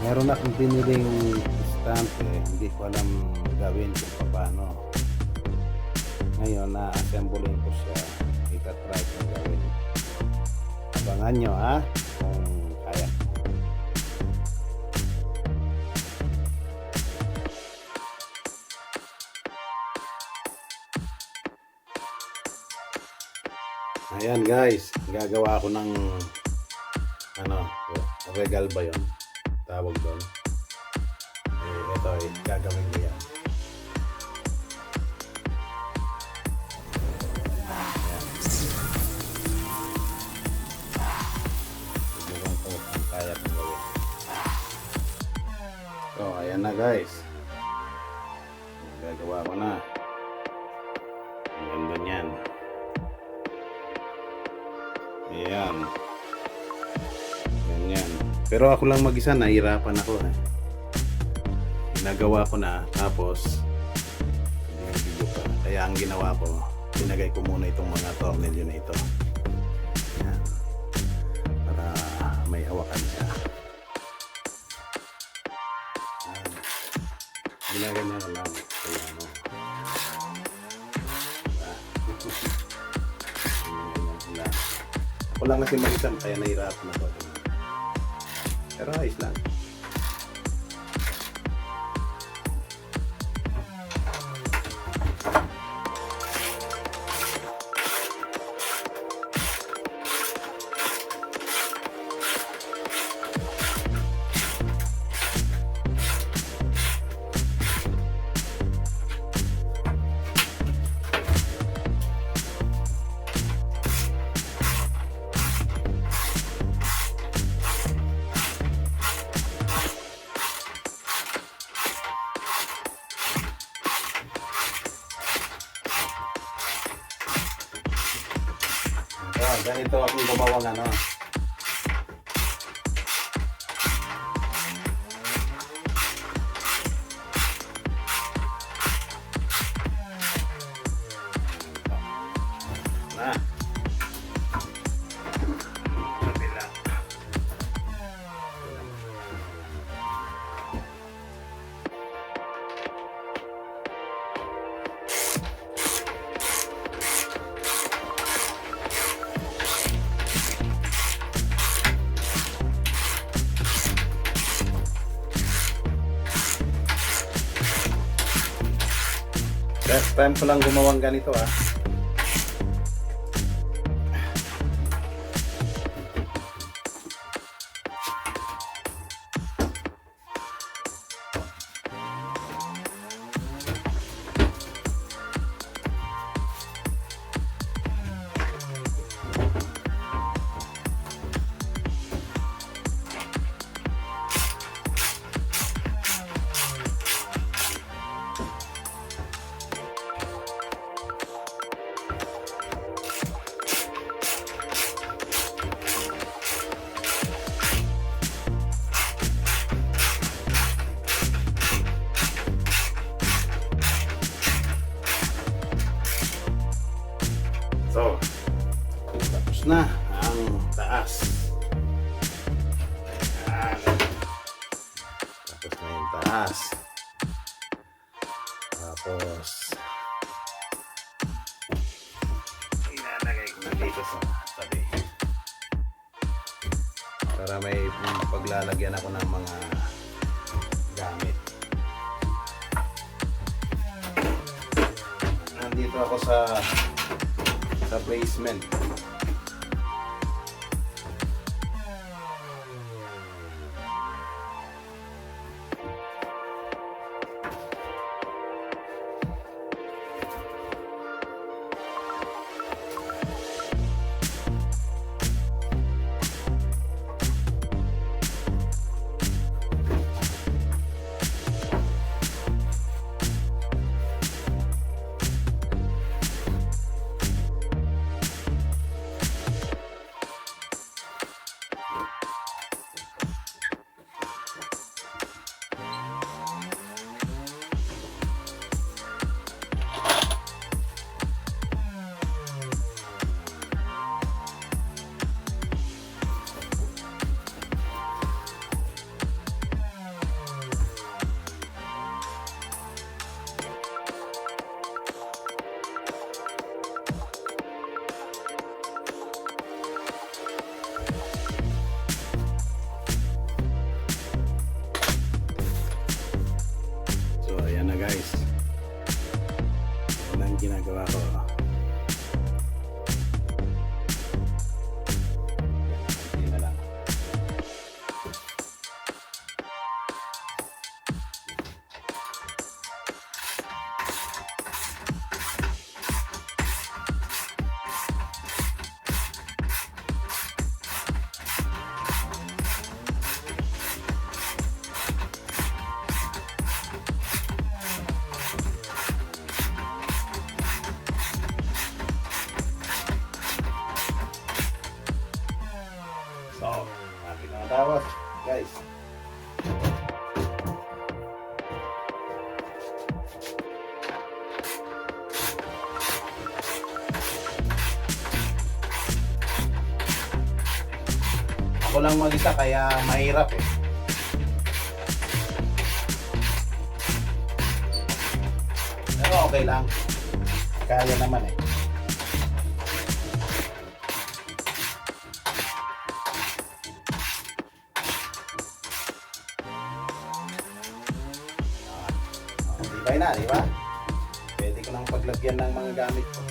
Meron akong piniling stamp hindi ko alam gawin kung paano. Ngayon na-assemblein ko siya, itatry ko gawin. Abangan nyo kung kaya. Ayan guys, gagawa ako ng regal ba yun? Tawag doon. Ito gagawin ko yan. Ayan. Sigurong ko kung kaya kong gawin. So, ayan na guys. Gagawa ko na. Ang ganda niyan. Ayan. Ganyan. Pero ako lang mag-isa, nahirapan ako Ginagawa ko na, tapos video pa. Kaya ang ginawa ko, pinagay ko muna itong mga tornilyo na ito. Ayan. Para may hawakan siya. Ayan. Ginaganyan ko lang. Kaya ako lang kasi mag-isang, kaya nahirapan ako. Pero ayos lang. Ganito akong gumawang First time ko lang gumawang ganito So, tapos na ang taas. Ayan. Tapos na yung taas. Tapos ilalagay ko na dito sa tabi. Para may paglalagyan ako ng mga gamit. Nandito ako sa basement. Ako lang mag-isa kaya mahirap eh. Pero okay lang. Kaya naman eh. Tibay na, di ba? Pwede ko nang paglagyan ng mga gamit ko.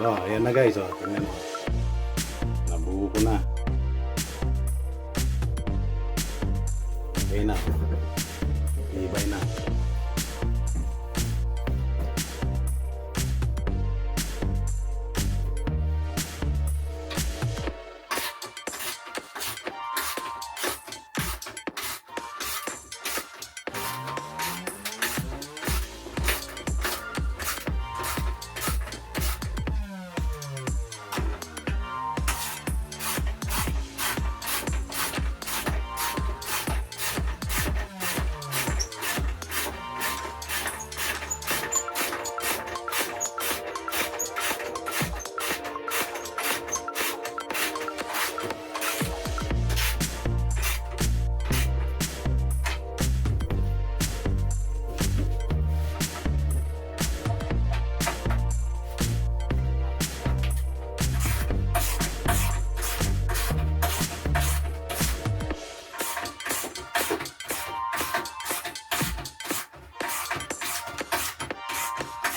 Oh, ayan na guys, oh, tingnan mo. Nabuo ko na. Okay na. Ibay na.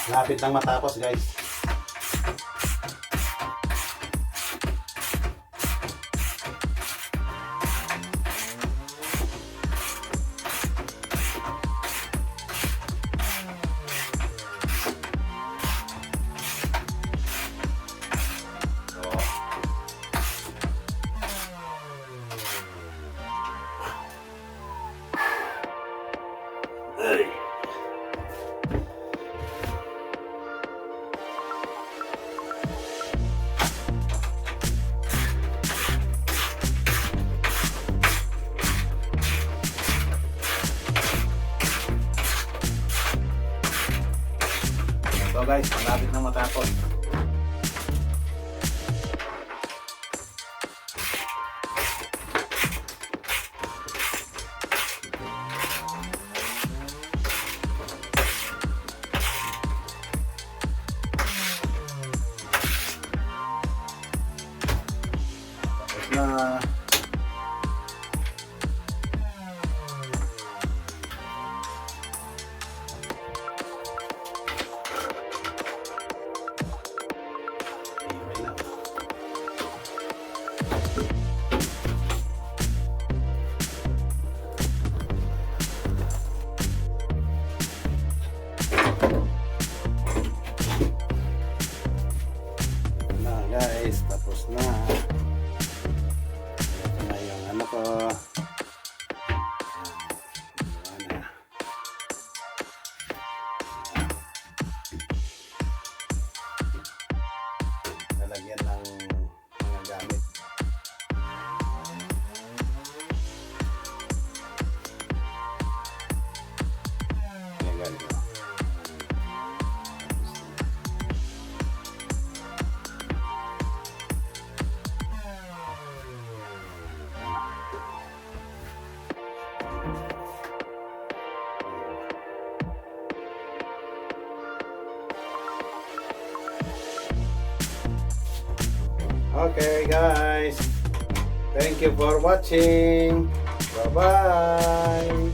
Lapit nang matapos guys. So guys, malapit na matapos. Tapos na. Guys, tapos na. Okay guys. Thank you for watching. Bye-bye.